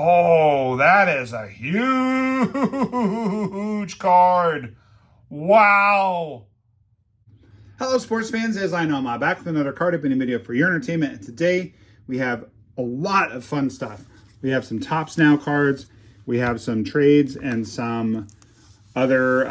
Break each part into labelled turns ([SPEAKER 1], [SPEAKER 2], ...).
[SPEAKER 1] Oh, that is a huge card. Wow. Hello, sports fans. As I know, I'm back with another card opening video for your entertainment. And today we have a lot of fun stuff. We have some Topps Now cards. We have some trades and some other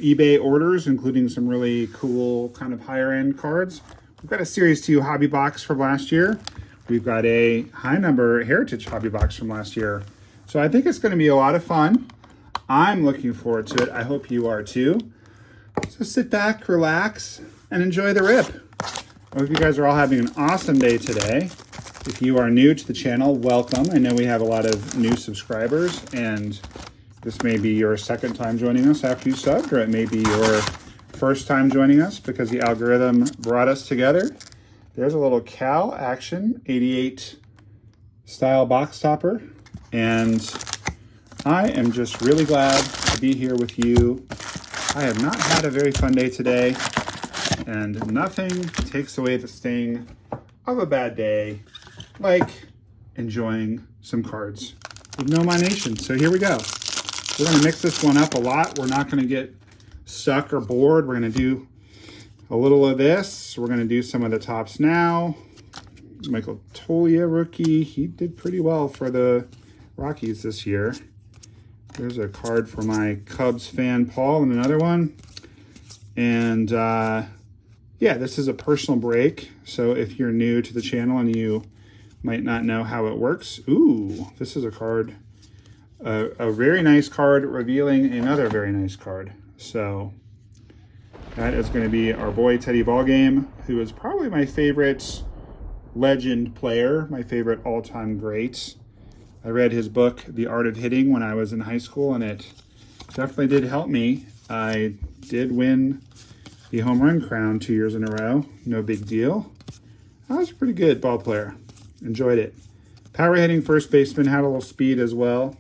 [SPEAKER 1] eBay orders, including some really cool kind of higher end cards. We've got a Series 2 hobby box from last year. We've got a high number Heritage hobby box from last year. So I think it's going to be a lot of fun. I'm looking forward to it. I hope you are too. So sit back, relax, and enjoy the rip. I hope you guys are all having an awesome day today. If you are new to the channel, welcome. I know we have a lot of new subscribers, and this may be your second time joining us after you subbed, or it may be your first time joining us because the algorithm brought us together. There's a little Cal Action 88 style box topper, and I am just really glad to be here with you. I have not had a very fun day today, and nothing takes away the sting of a bad day like enjoying some cards with no nomination. So here we go. We're going to mix this one up a lot. We're not going to get stuck or bored. We're going to do a little of this. We're going to do some of the Topps Now. Michael Toglia rookie. He did pretty well for the Rockies this year. There's a card for my Cubs fan, Paul, and another one. And yeah, this is a personal break. So if you're new to the channel and you might not know how it works. Ooh, this is a card. A very nice card revealing another very nice card. So that is going to be our boy Teddy Ballgame, who is probably my favorite legend player, my favorite all-time great. I read his book, The Art of Hitting, when I was in high school, and it definitely did help me. I did win the home run crown 2 years in a row. No big deal. I was a pretty good ball player. Enjoyed it. Power hitting first baseman, had a little speed as well.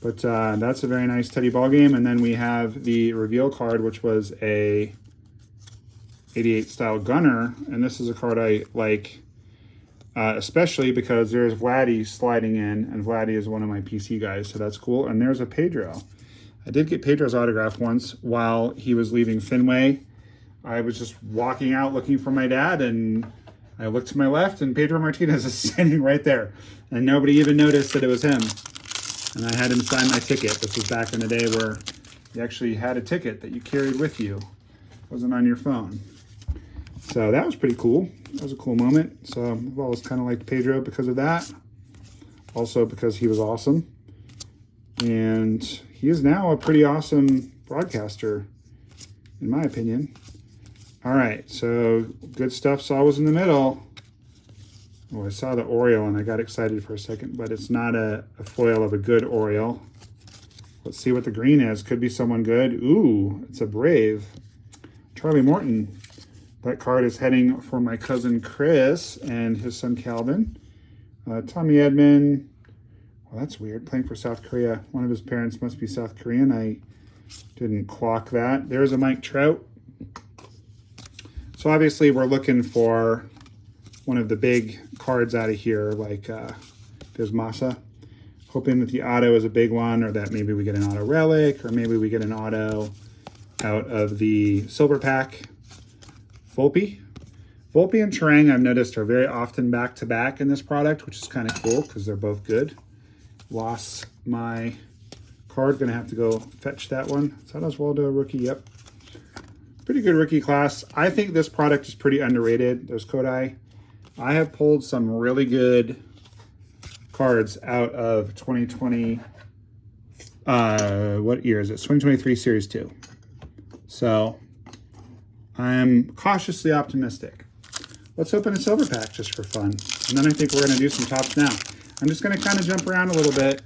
[SPEAKER 1] But that's a very nice Teddy Ballgame. And then we have the reveal card, which was a 88 style Gunner. And this is a card I like, especially because there's Vladdy sliding in, and Vladdy is one of my PC guys, so that's cool. And there's a Pedro. I did get Pedro's autograph once while he was leaving Fenway. I was just walking out looking for my dad, and I looked to my left, and Pedro Martinez is standing right there. And nobody even noticed that it was him. And I had him sign my ticket. This was back in the day where you actually had a ticket that you carried with you. It wasn't on your phone. So that was pretty cool. That was a cool moment. So I've always kind of liked Pedro because of that. Also because he was awesome. And he is now a pretty awesome broadcaster, in my opinion. All right, so good stuff's always in the middle. Oh, I saw the Oriole and I got excited for a second, but it's not a foil of a good Oriole. Let's see what the green is. Could be someone good. Ooh, it's a Brave. Charlie Morton. That card is heading for my cousin Chris and his son Calvin. Tommy Edman. Well, that's weird. Playing for South Korea. One of his parents must be South Korean. I didn't clock that. There's a Mike Trout. So obviously we're looking for one of the big cards out of here, like there's Massa. Hoping that the auto is a big one, or that maybe we get an auto relic, or maybe we get an auto out of the silver pack. Volpe. Volpe and Terang, I've noticed, are very often back-to-back in this product, which is kind of cool because they're both good. Lost my card. Going to have to go fetch that one. Is that Oswaldo rookie? Yep. Pretty good rookie class. I think this product is pretty underrated. There's Kodai. I have pulled some really good cards out of 2020. What year is it? 2023 Series 2. So I'm cautiously optimistic. Let's open a silver pack just for fun. And then I think we're going to do some Topps Now. I'm just going to kind of jump around a little bit,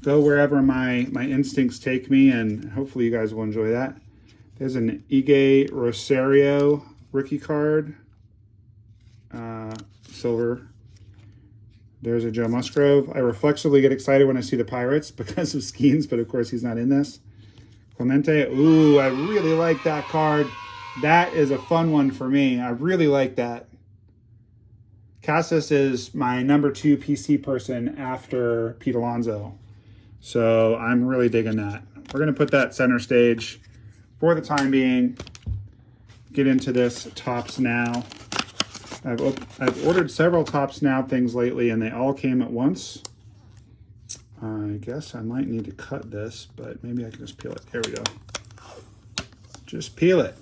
[SPEAKER 1] go wherever my instincts take me, and hopefully you guys will enjoy that. There's an Ige Rosario rookie card. Silver. There's a Joe Musgrove. I reflexively get excited when I see the Pirates because of Skeens, but of course he's not in this. Clemente. Ooh, I really like that card. That is a fun one for me. I really like that. Cassis is my number 2 PC person after Pete Alonso. So I'm really digging that. We're going to put that center stage for the time being. Get into this Topps Now. I've ordered several Topps Now things lately, and they all came at once. I guess I might need to cut this, but maybe I can just peel it. There we go. Just peel it.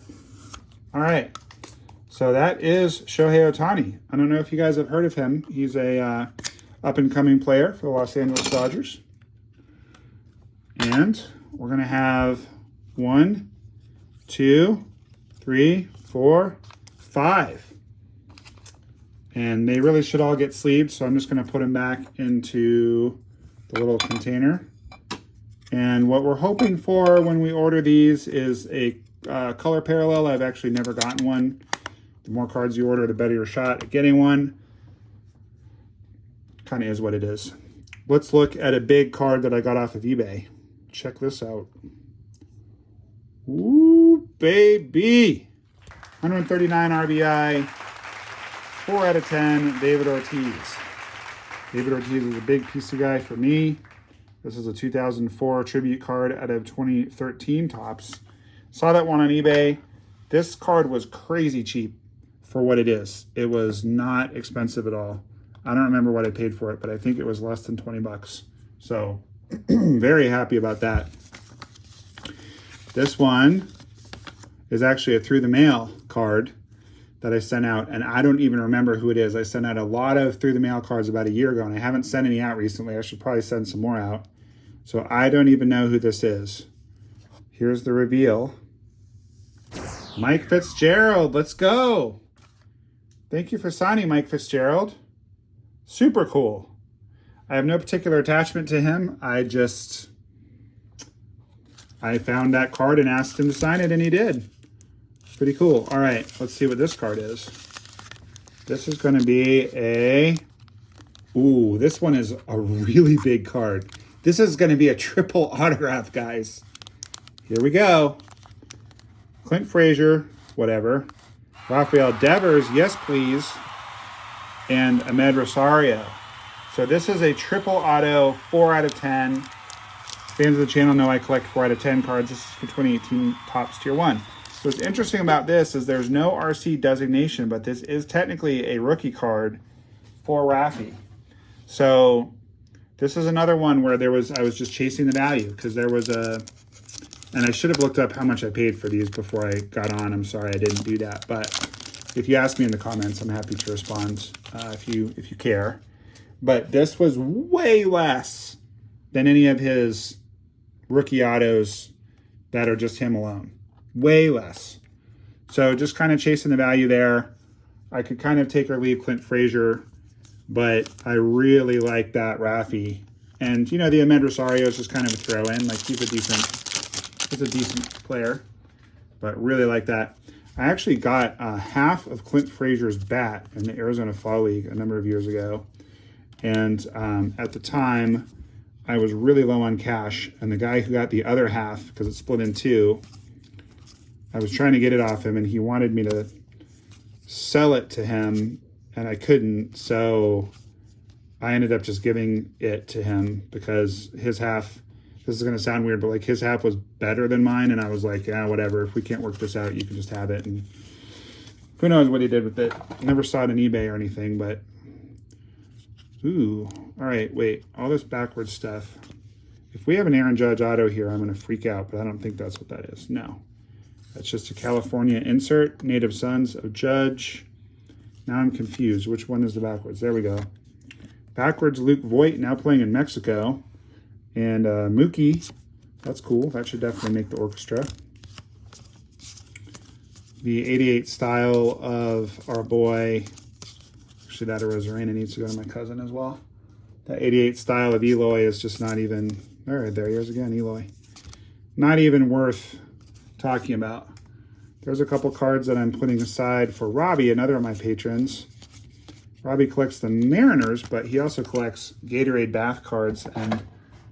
[SPEAKER 1] All right. So that is Shohei Ohtani. I don't know if you guys have heard of him. He's a up-and-coming player for the Los Angeles Dodgers. And we're going to have 1, 2, 3, 4, 5. And they really should all get sleeved, so I'm just going to put them back into the little container. And what we're hoping for when we order these is a color parallel. I've actually never gotten one. The more cards you order, the better your shot at getting one. Kind of is what it is. Let's look at a big card that I got off of eBay. Check this out. Ooh, baby. 139 RBI. 4 out of 10, David Ortiz. David Ortiz is a big PC guy for me. This is a 2004 tribute card out of 2013 Topps. Saw that one on eBay. This card was crazy cheap for what it is. It was not expensive at all. I don't remember what I paid for it, but I think it was less than 20 bucks. So very happy about that. This one is actually a through the mail card that I sent out, and I don't even remember who it is. I sent out a lot of through the mail cards about a year ago, and I haven't sent any out recently. I should probably send some more out. So I don't even know who this is. Here's the reveal. Mike Fitzgerald, let's go. Thank you for signing, Mike Fitzgerald. Super cool. I have no particular attachment to him. I found that card and asked him to sign it, and he did. Pretty cool. All right, let's see what this card is. This is going to be a... Ooh, this one is a really big card. This is going to be a triple autograph, guys. Here we go. Clint Frazier, whatever. Rafael Devers, yes please. And Ahmed Rosario. So this is a triple auto, 4 out of 10. Fans of the channel know I collect 4 out of 10 cards. This is for 2018 Topps Tier 1. So what's interesting about this is there's no RC designation, but this is technically a rookie card for Rafi. So this is another one where I was just chasing the value because there was a, and I should have looked up how much I paid for these before I got on. I'm sorry I didn't do that. But if you ask me in the comments, I'm happy to respond if you care. But this was way less than any of his rookie autos that are just him alone. Way less. So just kind of chasing the value there. I could kind of take or leave Clint Frazier, but I really like that Rafi. And, you know, the Ahmed Rosario is just kind of a throw-in. Like, he's a decent player, but really like that. I actually got half of Clint Frazier's bat in the Arizona Fall League a number of years ago. And at the time, I was really low on cash. And the guy who got the other half, because it split in two, I was trying to get it off him, and he wanted me to sell it to him, and I couldn't. So I ended up just giving it to him because his half, this is going to sound weird, but like his half was better than mine. And I was like, yeah, whatever. If we can't work this out, you can just have it. And who knows what he did with it. Never saw it on eBay or anything, but ooh. All right, wait. All this backwards stuff. If we have an Aaron Judge auto here, I'm going to freak out, but I don't think that's what that is. No. That's just a California insert. Native Sons of Judge. Now I'm confused. Which one is the backwards? There we go. Backwards Luke Voit, now playing in Mexico. And Mookie. That's cool. That should definitely make the orchestra. The 88 style of our boy. Actually, that Arozarena needs to go to my cousin as well. That 88 style of Eloy is just not even... All right, there he is again, Eloy. Not even worth talking about. There's a couple cards that I'm putting aside for Robbie, another of my patrons. Robbie collects the Mariners, but he also collects Gatorade bath cards. And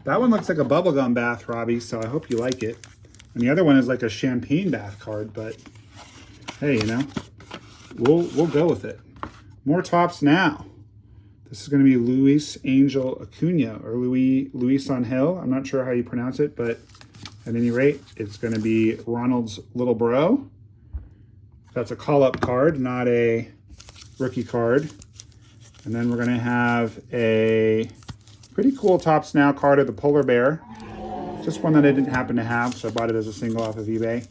[SPEAKER 1] that one looks like a bubblegum bath, Robbie, so I hope you like it. And the other one is like a champagne bath card, but hey, you know, we'll go with it. More Topps now. This is going to be Luis Angel Acuna, or Luis Angel. I'm not sure how you pronounce it, but at any rate, it's going to be Ronald's little bro. That's a call-up card, not a rookie card. And then we're going to have a pretty cool Topps Now card of the polar bear. Just one that I didn't happen to have, so I bought it as a single off of eBay.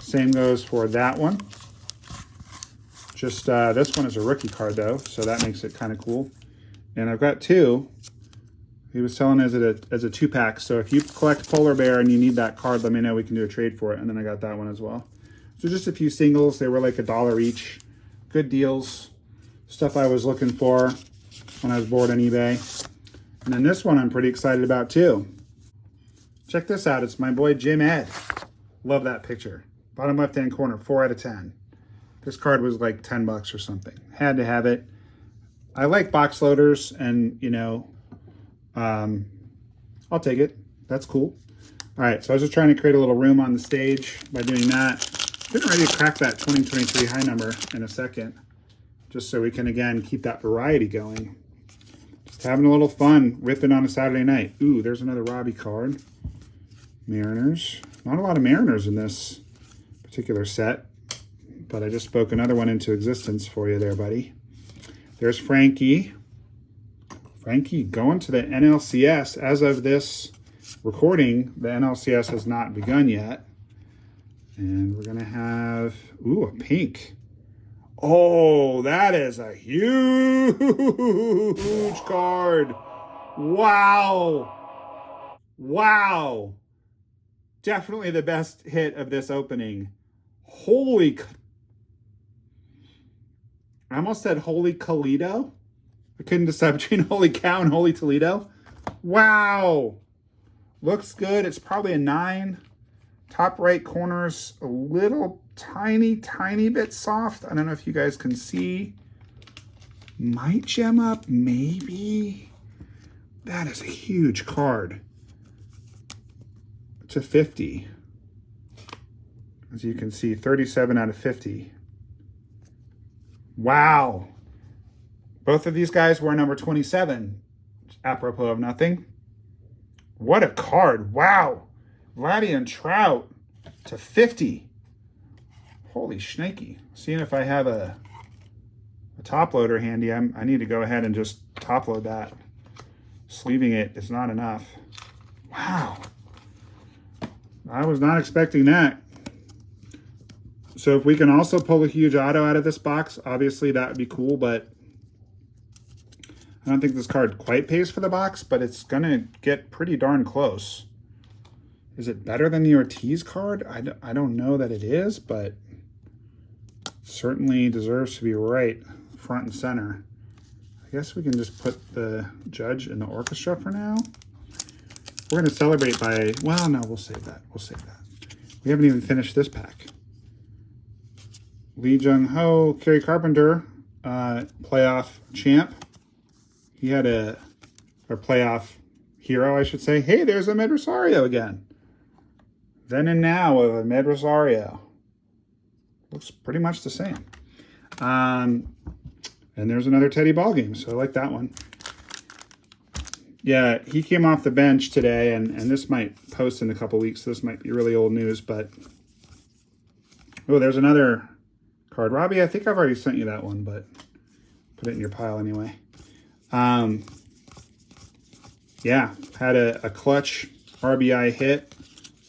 [SPEAKER 1] Same goes for that one. Just this one is a rookie card though, so that makes it kind of cool. And I've got two. He was selling as a 2-pack. So if you collect polar bear and you need that card, let me know. We can do a trade for it. And then I got that one as well. So just a few singles. They were like $1 each. Good deals. Stuff I was looking for when I was bored on eBay. And then this one I'm pretty excited about too. Check this out. It's my boy Jim Ed. Love that picture. Bottom left-hand corner, 4 out of 10. This card was like 10 bucks or something. Had to have it. I like box loaders, and you know, I'll take it. That's cool. All right, so I was just trying to create a little room on the stage by doing that. Getting ready to crack that 2023 high number in a second, just so we can again keep that variety going. Just having a little fun, ripping on a Saturday night. Ooh, there's another Robbie card. Mariners. Not a lot of Mariners in this particular set, but I just spoke another one into existence for you there, buddy. There's Frankie. Frankie going to the NLCS. As of this recording, the NLCS has not begun yet. And we're going to have, ooh, a pink. Oh, that is a huge card. Wow. Wow. Definitely the best hit of this opening. Holy, I almost said Holy Toledo. I couldn't decide between Holy Cow and Holy Toledo. Wow. Looks good. It's probably a 9. Top right corner's a little tiny bit soft. I don't know if you guys can see. Might gem up, maybe. That is a huge card. It's a 50. As you can see, 37 out of 50. Wow. Both of these guys were number 27, apropos of nothing. What a card. Wow. Vladdy and Trout to 50. Holy snaky. Seeing if I have a top loader handy. I need to go ahead and just top load that. Sleeving it is not enough. Wow. I was not expecting that. So if we can also pull a huge auto out of this box, obviously that would be cool, but I don't think this card quite pays for the box, but it's going to get pretty darn close. Is it better than the Ortiz card? I don't know that it is, but certainly deserves to be right front and center. I guess we can just put the judge in the orchestra for now. We're going to celebrate by, well, no, we'll save that. We'll save that. We haven't even finished this pack. Lee Jung-ho, Kerry Carpenter, playoff champ. He had a playoff hero, I should say. Hey, there's Ahmed Rosario again. Then and now of Ahmed Rosario. Looks pretty much the same. And there's another Teddy ball game, so I like that one. Yeah, he came off the bench today, and this might post in a couple weeks, so this might be really old news, but... Oh, there's another card. Robbie, I think I've already sent you that one, but put it in your pile anyway. Yeah, had a clutch RBI hit,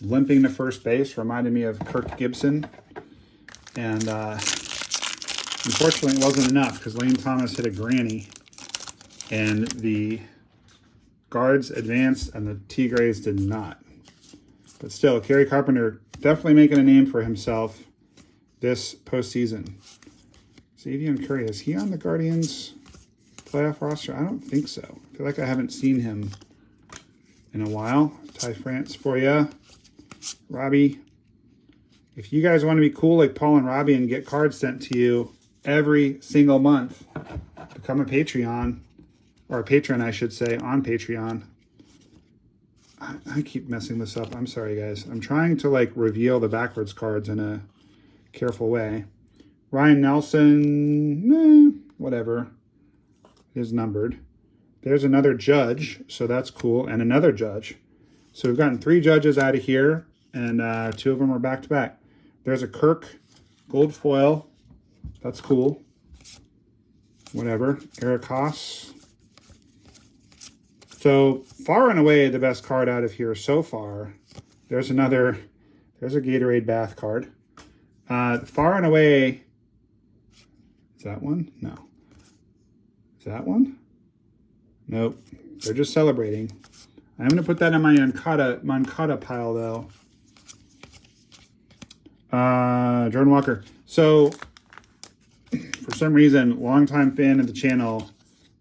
[SPEAKER 1] limping to first base, reminded me of Kirk Gibson. And unfortunately, it wasn't enough because Lane Thomas hit a granny, and the guards advanced and the Tigres did not. But still, Kerry Carpenter definitely making a name for himself this postseason. Xavier Curry, is he on the Guardians playoff roster? I don't think so. I feel like I haven't seen him in a while. Ty France for you. Robbie, if you guys want to be cool like Paul and Robbie and get cards sent to you every single month, become a Patreon, or a patron, I should say, on Patreon. I keep messing this up. I'm sorry, guys. I'm trying to like reveal the backwards cards in a careful way. Ryan Nelson, whatever. It is numbered. There's another judge, so that's cool, and another judge. So we've gotten 3 judges out of here, and 2 of them are back-to-back. There's a Kirk gold foil. That's cool. Whatever. Eric Haas. So far and away the best card out of here so far. There's a Gatorade Bath card. Far and away, is that one? No. Is that one? Nope. They're just celebrating. I'm going to put that in my Moncada pile though. Jordan Walker. So for some reason, longtime fan of the channel,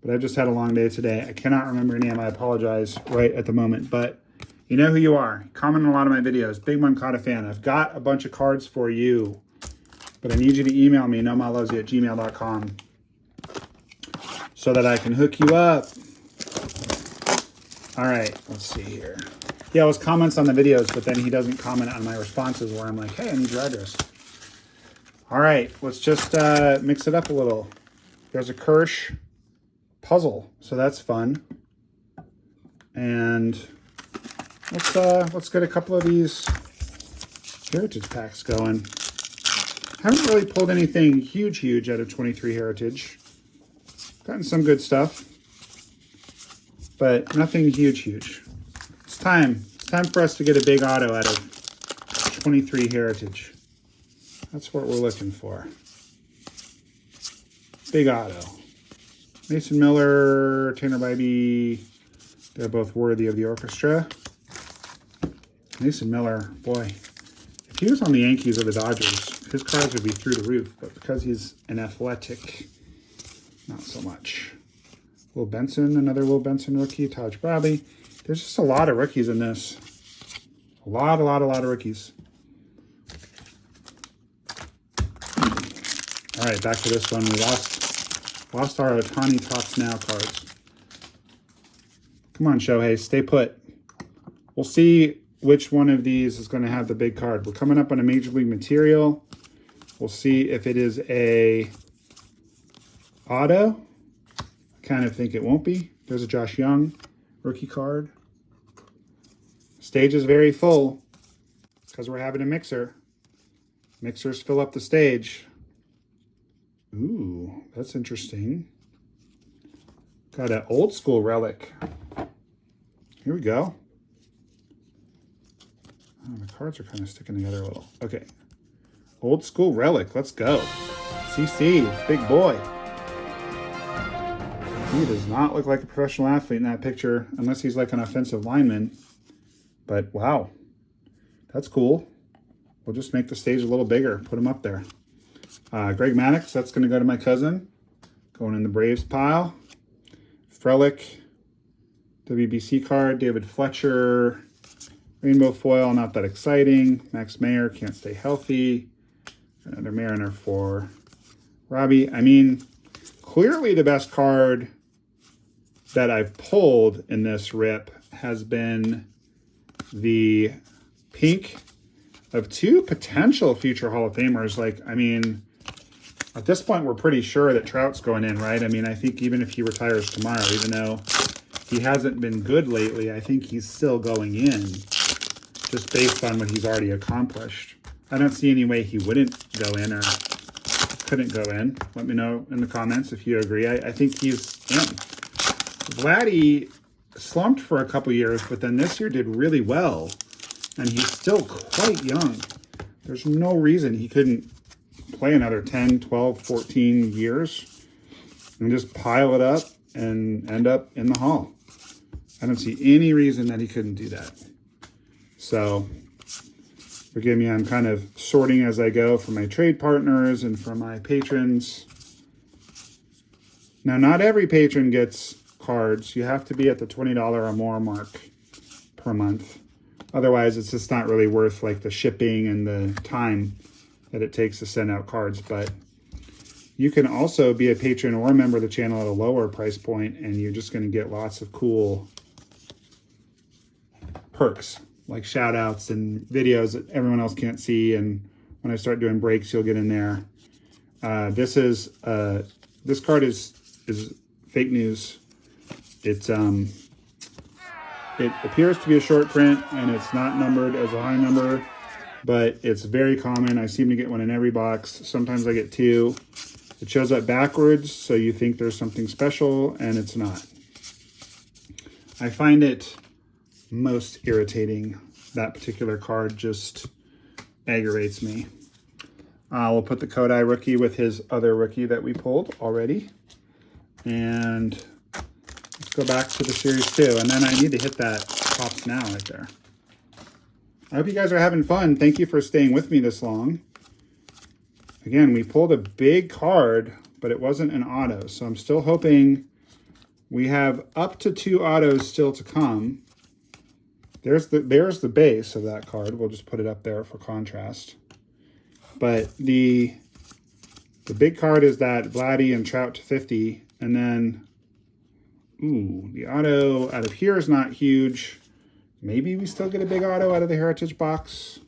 [SPEAKER 1] but I just had a long day today. I cannot remember your name. I apologize right at the moment, but you know who you are. Comment on a lot of my videos. Big Moncada fan. I've got a bunch of cards for you, but I need you to email me, nomalovesyou@gmail.com, so that I can hook you up. All right, let's see here. He always comments on the videos, but then he doesn't comment on my responses where I'm like, hey, I need your address. All right, let's just mix it up a little. There's a Kirsch puzzle, so that's fun. And let's get a couple of these Heritage packs going. Haven't really pulled anything huge out of 23 Heritage. Gotten some good stuff, but nothing huge. It's time for us to get a big auto out of 23 Heritage. That's what we're looking for. Big auto. Mason Miller, Tanner Bybee, they're both worthy of the orchestra. Mason Miller, boy, if he was on the Yankees or the Dodgers, his cards would be through the roof, but because he's an Athletic, not so much. Will Benson, another Will Benson rookie, Taj Bradley. There's just a lot of rookies in this. A lot of rookies. All right, back to this one. We lost our Ohtani Topps Now cards. Come on, Shohei, stay put. We'll see which one of these is going to have the big card. We're coming up on a Major League Material. We'll see if it is a auto. I kind of think it won't be. There's a Josh Young rookie card. Stage is very full because we're having a mixer. Mixers fill up the stage. Ooh, that's interesting. Got an old school relic. Here we go. Oh, the cards are kind of sticking together a little. Okay. Old school relic. Let's go. CC, big boy. He does not look like a professional athlete in that picture, unless he's like an offensive lineman. But wow, that's cool. We'll just make the stage a little bigger. Put him up there. Greg Maddux, that's going to go to my cousin. Going in the Braves pile. Frelick, WBC card. David Fletcher, rainbow foil, not that exciting. Max Mayer, can't stay healthy. Another Mariner for Robbie. I mean, clearly the best card that I've pulled in this rip has been the pink of 2 potential future Hall of Famers. Like, I mean, at this point, we're pretty sure that Trout's going in, right? I mean, I think even if he retires tomorrow, even though he hasn't been good lately, I think he's still going in, just based on what he's already accomplished. I don't see any way he wouldn't go in or couldn't go in. Let me know in the comments if you agree. I think he's in. Vladdy slumped for a couple years, but then this year did really well, and he's still quite young. There's no reason he couldn't play another 10, 12, 14 years and just pile it up and end up in the Hall. I don't see any reason that he couldn't do that. So forgive me, I'm kind of sorting as I go for my trade partners and for my patrons. Now, not every patron gets cards. You have to be at the $20 or more mark per month. Otherwise, it's just not really worth like the shipping and the time that it takes to send out cards. But you can also be a patron or a member of the channel at a lower price point, and you're just going to get lots of cool perks, like shout outs and videos that everyone else can't see. And when I start doing breaks, you'll get in there. This is a this card is fake news. It's it appears to be a short print, and it's not numbered as a high number, but it's very common. I seem to get one in every box. Sometimes I get two. It shows up backwards, so you think there's something special, and it's not. I find it most irritating. That particular card just aggravates me. We'll put the Kodai rookie with his other rookie that we pulled already. And let's go back to the Series 2. And then I need to hit that Topps Now right there. I hope you guys are having fun. Thank you for staying with me this long. Again, we pulled a big card, but it wasn't an auto. So I'm still hoping we have up to 2 autos still to come. There's the base of that card. We'll just put it up there for contrast. But the big card is that Vladdy and Trout to 50. And then, ooh, the auto out of here is not huge. Maybe we still get a big auto out of the Heritage box.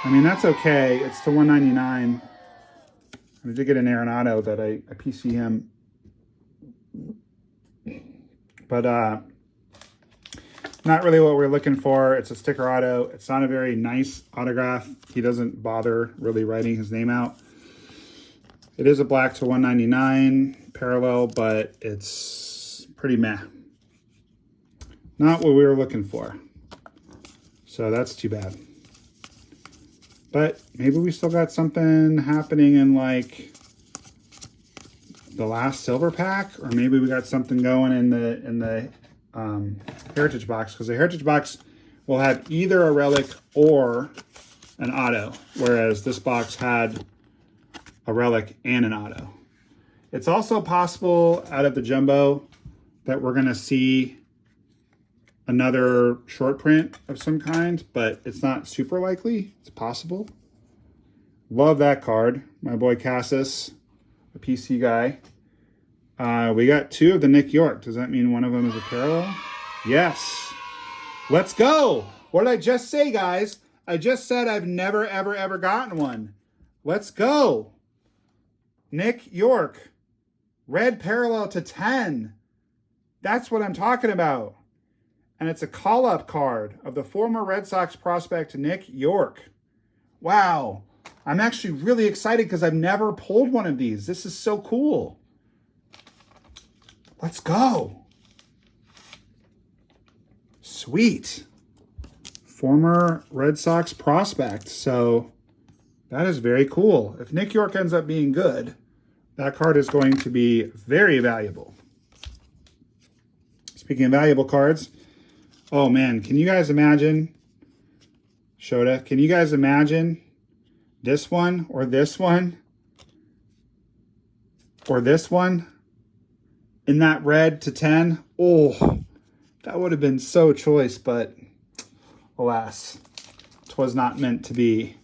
[SPEAKER 1] I mean, that's okay. It's to 199. I did get an Arenado that I PC him. But not really what we're looking for. It's a sticker auto. It's not a very nice autograph. He doesn't bother really writing his name out. It is a black to 199 parallel, but it's pretty meh. Not what we were looking for. So that's too bad. But maybe we still got something happening in like the last silver pack, or maybe we got something going in the Heritage box, because the Heritage box will have either a relic or an auto, whereas this box had a relic and an auto. It's also possible out of the jumbo that we're going to see another short print of some kind, but it's not super likely. It's possible. Love that card. My boy Cassis, a PC guy. We got 2 of the Nick York. Does that mean one of them is a parallel? Yes. Let's go. What did I just say, guys? I just said I've never, ever, ever gotten one. Let's go. Nick York. Red parallel to 10. That's what I'm talking about. And it's a call-up card of the former Red Sox prospect Nick York. Wow. I'm actually really excited because I've never pulled one of these. This is so cool. Let's go. Sweet. Former Red Sox prospect. So that is very cool. If Nick York ends up being good, that card is going to be very valuable. Speaking of valuable cards, oh man, can you guys imagine, Shota, can you guys imagine this one or this one or this one in that red to 10? Oh, that would have been so choice, but alas, 'twas not meant to be.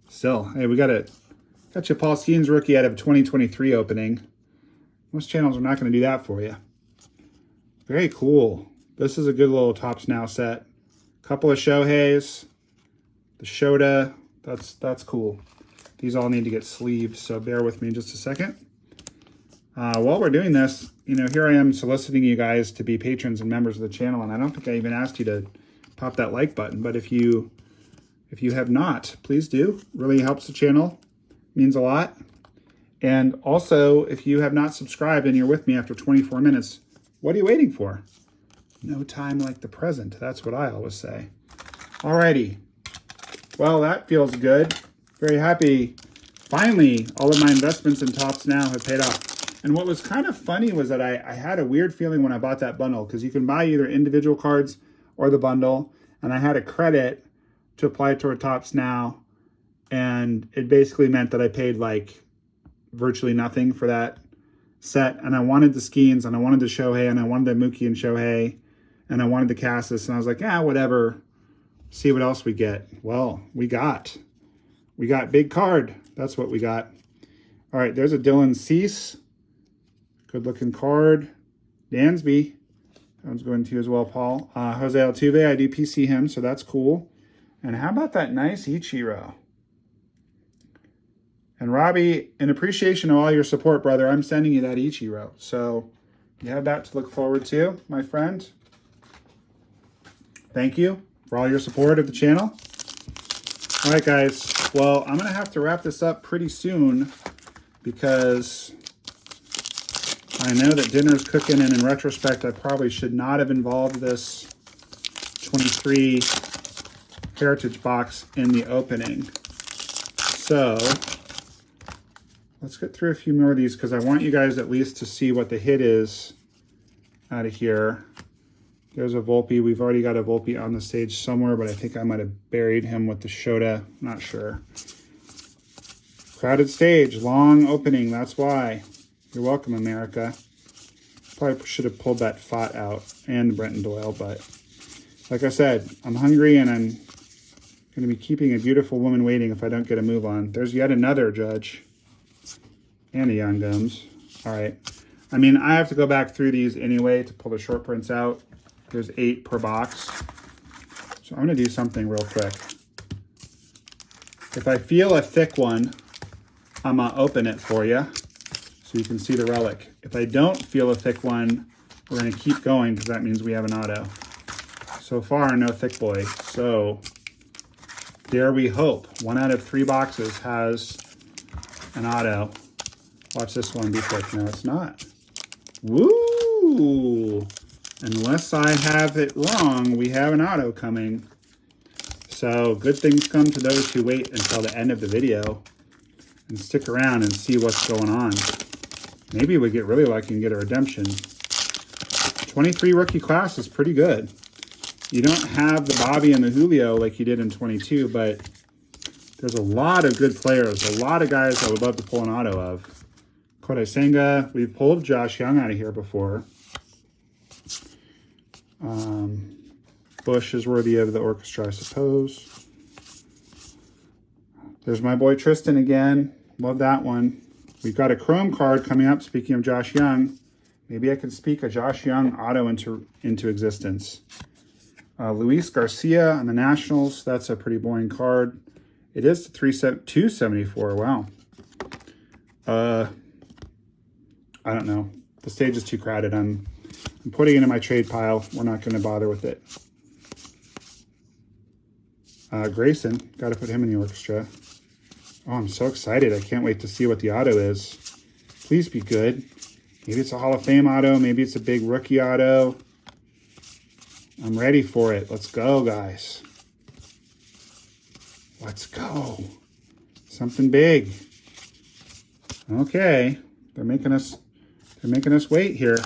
[SPEAKER 1] Still, hey, we got you Paul Skeens rookie out of 2023 opening. Most channels are not going to do that for you. Very cool. This is a good little Topps Now set. Couple of Shoheis. The Shota. That's cool. These all need to get sleeved, so bear with me just a second. While we're doing this, you know, here I am soliciting you guys to be patrons and members of the channel, and I don't think I even asked you to pop that like button, but if you have not, please do. Really helps the channel. Means a lot. And also, if you have not subscribed and you're with me after 24 minutes, what are you waiting for? No time like the present. That's what I always say. Alrighty. Well, that feels good. Very happy. Finally, all of my investments in Topps Now have paid off. And what was kind of funny was that I had a weird feeling when I bought that bundle, because you can buy either individual cards or the bundle. And I had a credit to apply toward Topps Now. And it basically meant that I paid like virtually nothing for that set. And I wanted the Skeens, and I wanted the Shohei, and I wanted the Mookie and Shohei, and I wanted the Cassis. And I was like, whatever. See what else we get. Well, we got big card. That's what we got. All right, there's a Dylan Cease. Good looking card. Dansby. That one's going to you as well, Paul. Jose Altuve, I do PC him, so that's cool. And how about that nice Ichiro? And Robbie, in appreciation of all your support, brother, I'm sending you that Ichiro. So you have that to look forward to, my friend. Thank you for all your support of the channel. All right, guys. Well, I'm going to have to wrap this up pretty soon because I know that dinner's cooking, and in retrospect, I probably should not have involved this 23 Heritage box in the opening. So let's get through a few more of these because I want you guys at least to see what the hit is out of here. There's a Volpe. We've already got a Volpe on the stage somewhere, but I think I might have buried him with the Shota. Not sure. Crowded stage, long opening. That's why. You're welcome, America. Probably should have pulled that Fott out and Brenton Doyle, but like I said, I'm hungry and I'm going to be keeping a beautiful woman waiting if I don't get a move on. There's yet another Judge and a Young Guns. All right. I mean, I have to go back through these anyway to pull the short prints out. There's 8 per box. So I'm going to do something real quick. If I feel a thick one, I'm going to open it for you so you can see the relic. If I don't feel a thick one, we're going to keep going because that means we have an auto. So far, no thick boy. So dare we hope 1 out of 3 boxes has an auto. Watch this one be thick. No, it's not. Woo! Unless I have it wrong, we have an auto coming. So good things come to those who wait until the end of the video and stick around and see what's going on. Maybe we get really lucky and get a redemption. 23 rookie class is pretty good. You don't have the Bobby and the Julio like you did in 22, but there's a lot of good players, a lot of guys I would love to pull an auto of. Kodai Senga, we've pulled Josh Young out of here before. Bush is worthy of the orchestra, I suppose. There's my boy Tristan again. Love that one. We've got a Chrome card coming up, speaking of Josh Young. Maybe I could speak a Josh Young auto into existence. Luis Garcia on the Nationals. That's a pretty boring card. It is 274. Wow. I don't know. The stage is too crowded. I'm putting it in my trade pile. We're not going to bother with it. Grayson, got to put him in the orchestra. Oh, I'm so excited. I can't wait to see what the auto is. Please be good. Maybe it's a Hall of Fame auto. Maybe it's a big rookie auto. I'm ready for it. Let's go, guys. Let's go. Something big. Okay. They're making us wait here.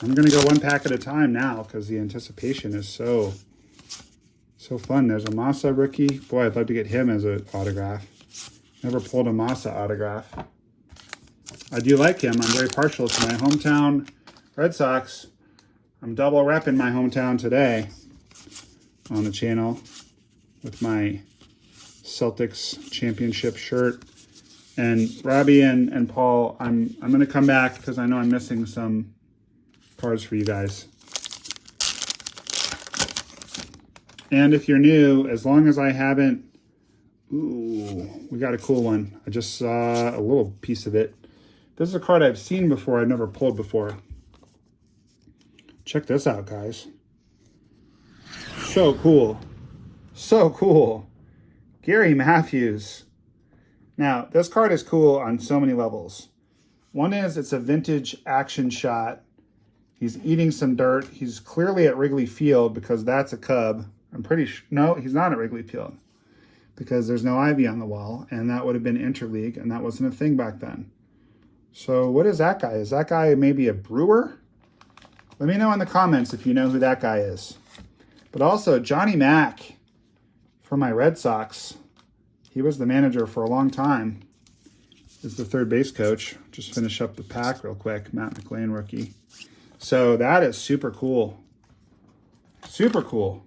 [SPEAKER 1] I'm going to go 1 pack at a time now because the anticipation is so fun. There's a Massa rookie. Boy, I'd love to get him as an autograph. Never pulled a Massa autograph. I do like him. I'm very partial to my hometown Red Sox. I'm double repping my hometown today on the channel with my Celtics championship shirt. And Robbie and Paul, I'm going to come back because I know I'm missing some cards for you guys. And if you're new, as long as I haven't... Ooh, we got a cool one. I just saw a little piece of it. This is a card I've seen before, I've never pulled before. Check this out, guys. So cool. So cool. Gary Matthews. Now, this card is cool on so many levels. One is it's a vintage action shot. He's eating some dirt. He's clearly at Wrigley Field because that's a Cub. I'm pretty sure. No, he's not at Wrigley Field because there's no ivy on the wall, and that would have been interleague, and that wasn't a thing back then. So what is that guy? Is that guy maybe a Brewer? Let me know in the comments if you know who that guy is. But also, Johnny Mack for my Red Sox. He was the manager for a long time. Is the third base coach. Just finish up the pack real quick. Matt McLean rookie. So that is super cool. Super cool.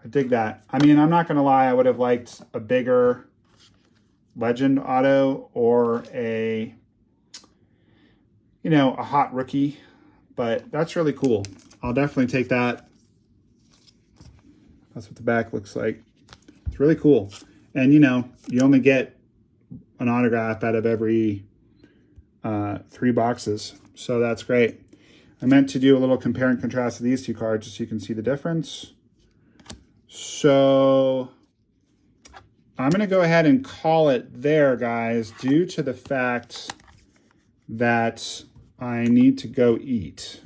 [SPEAKER 1] I dig that. I mean, I'm not going to lie. I would have liked a bigger Legend auto or a, you know, a hot rookie. But that's really cool. I'll definitely take that. That's what the back looks like. It's really cool. And, you know, you only get an autograph out of every 3 boxes. So that's great. I meant to do a little compare and contrast of these 2 cards just so you can see the difference. So I'm going to go ahead and call it there, guys, due to the fact that I need to go eat.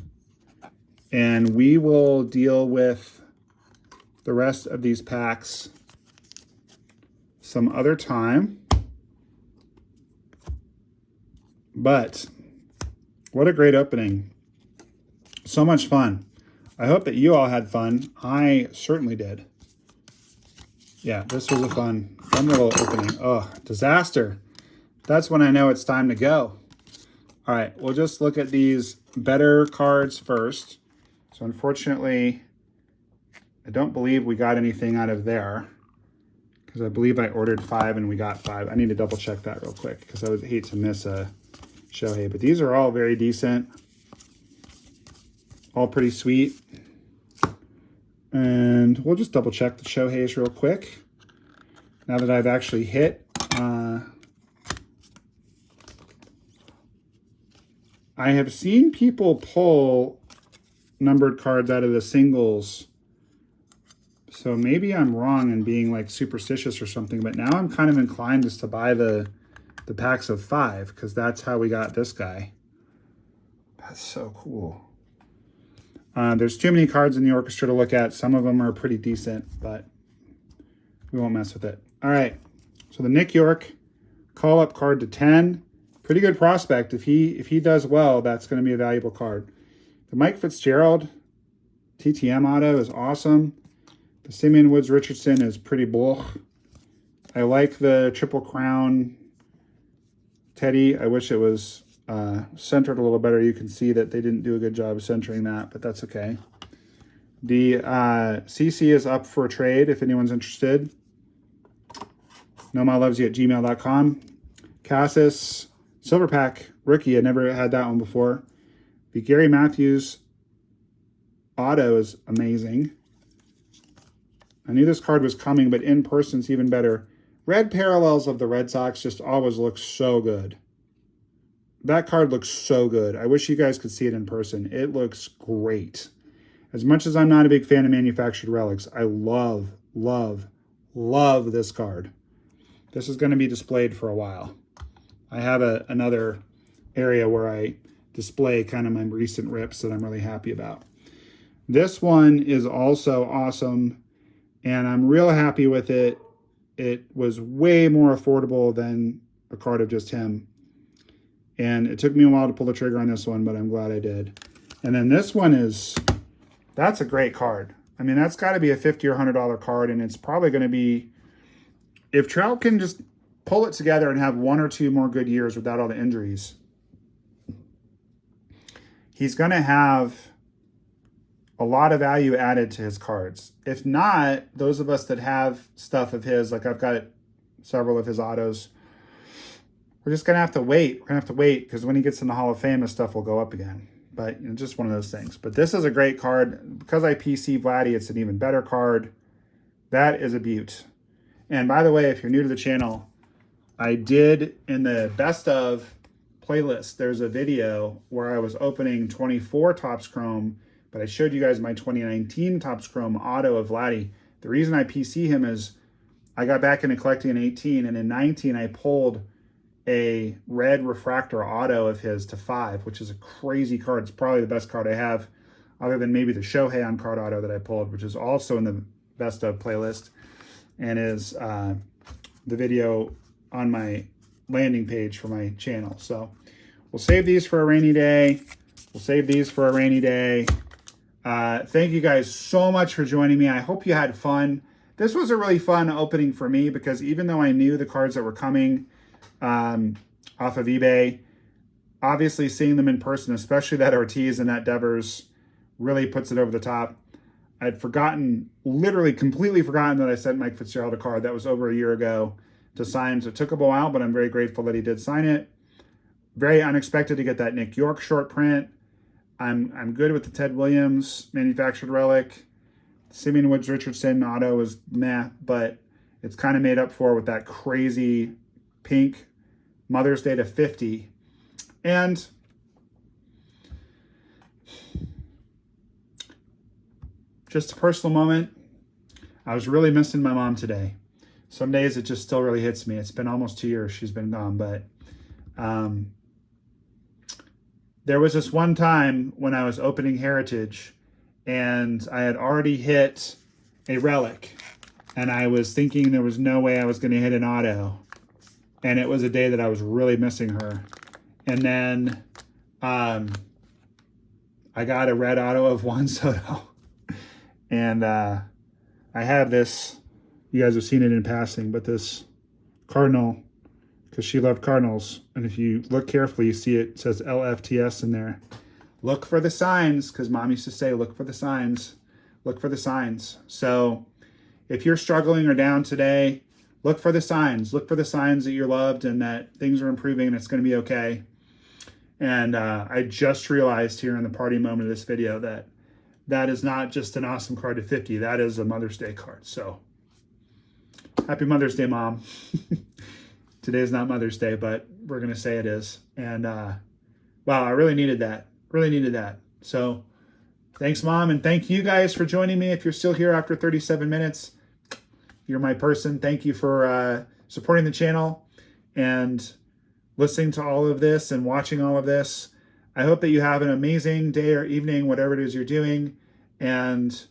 [SPEAKER 1] And we will deal with the rest of these packs some other time. But what a great opening. So much fun. I hope that you all had fun. I certainly did. Yeah, this was a fun little opening. Oh, disaster. That's when I know it's time to go. All right, we'll just look at these better cards first. So unfortunately, I don't believe we got anything out of there because I believe I ordered 5 and we got 5. I need to double check that real quick because I would hate to miss a Shohei. But these are all very decent. All pretty sweet. And we'll just double check the Shoheis real quick. Now that I've actually hit. I have seen people pull numbered cards out of the singles. So maybe I'm wrong in being like superstitious or something. But now I'm kind of inclined just to buy the packs of 5 because that's how we got this guy. That's so cool. There's too many cards in the orchestra to look at. Some of them are pretty decent, but we won't mess with it. All right, so the Nick York call-up card to 10. Pretty good prospect. If he does well, that's going to be a valuable card. The Mike Fitzgerald TTM auto is awesome. The Simeon Woods Richardson is pretty bull. I like the Triple Crown Teddy. I wish it was centered a little better. You can see that they didn't do a good job of centering that, but that's okay. The CC is up for a trade if anyone's interested. nomalovesy@gmail.com. Cassis Silver Pack rookie. I never had that one before. The Gary Matthews auto is amazing. I knew this card was coming, but in person it's even better. Red parallels of the Red Sox just always look so good. That card looks so good. I wish you guys could see it in person. It looks great. As much as I'm not a big fan of manufactured relics, I love, love, love this card. This is going to be displayed for a while. I have another area where I display kind of my recent rips that I'm really happy about. This one is also awesome, and I'm real happy with it. It was way more affordable than a card of just him. And it took me a while to pull the trigger on this one, but I'm glad I did. And then this one that's a great card. I mean, that's got to be a $50 or $100 card, and it's probably going to be, if Trout can just pull it together and have 1 or 2 more good years without all the injuries, he's going to have a lot of value added to his cards. If not, those of us that have stuff of his, like I've got several of his autos, we're just going to have to wait. We're going to have to wait because when he gets in the Hall of Fame, his stuff will go up again. But just one of those things. But this is a great card. Because I PC Vladdy, it's an even better card. That is a beaut. And by the way, if you're new to the channel, I did in the best of playlist, there's a video where I was opening 24 Topps Chrome, but I showed you guys my 2019 Topps Chrome auto of Vladdy. The reason I PC him is I got back into collecting in 18, and in 19 I pulled a red refractor auto of his to 5, which is a crazy card. It's probably the best card I have, other than maybe the Shohei on card auto that I pulled, which is also in the best of playlist, and is the video on my landing page for my channel. So we'll save these for a rainy day. We'll save these for a rainy day. Thank you guys so much for joining me. I hope you had fun. This was a really fun opening for me because even though I knew the cards that were coming off of eBay, obviously seeing them in person, especially that Ortiz and that Devers, really puts it over the top. I'd forgotten, literally completely forgotten that I sent Mike Fitzgerald a card that was over a year ago to sign. So it took him a while, but I'm very grateful that he did sign it. Very unexpected to get that Nick York short print. I'm good with the Ted Williams manufactured relic. Simeon Woods Richardson auto is meh, but it's kind of made up for with that crazy pink Mother's Day to 50. And just a personal moment, I was really missing my mom today. Some days it just still really hits me. It's been almost 2 years she's been gone, but there was this one time when I was opening Heritage and I had already hit a relic and I was thinking there was no way I was going to hit an auto. And it was a day that I was really missing her. And then I got a red auto of Juan Soto. And I have this, you guys have seen it in passing, but this Cardinal, because she loved Cardinals. And if you look carefully, you see it says LFTS in there. Look for the signs, because Mom used to say, look for the signs. Look for the signs. So if you're struggling or down today, look for the signs. Look for the signs that you're loved and that things are improving and it's going to be okay. And I just realized here in the party moment of this video that that is not just an awesome card to 50. That is a Mother's Day card. So happy Mother's Day, Mom. Today is not Mother's Day, but we're going to say it is. And wow, I really needed that. Really needed that. So thanks, Mom. And thank you guys for joining me. If you're still here after 37 minutes, you're my person. Thank you for supporting the channel and listening to all of this and watching all of this. I hope that you have an amazing day or evening, whatever it is you're doing. And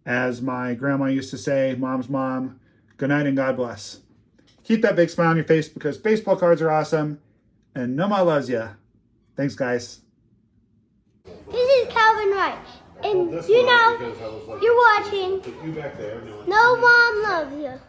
[SPEAKER 1] as my grandma used to say, Mom's mom, good night and God bless. Keep that big smile on your face because baseball cards are awesome. And Noma loves ya. Thanks, guys.
[SPEAKER 2] This is Calvin Wright. And you know, you're watching. No Mom Loves You.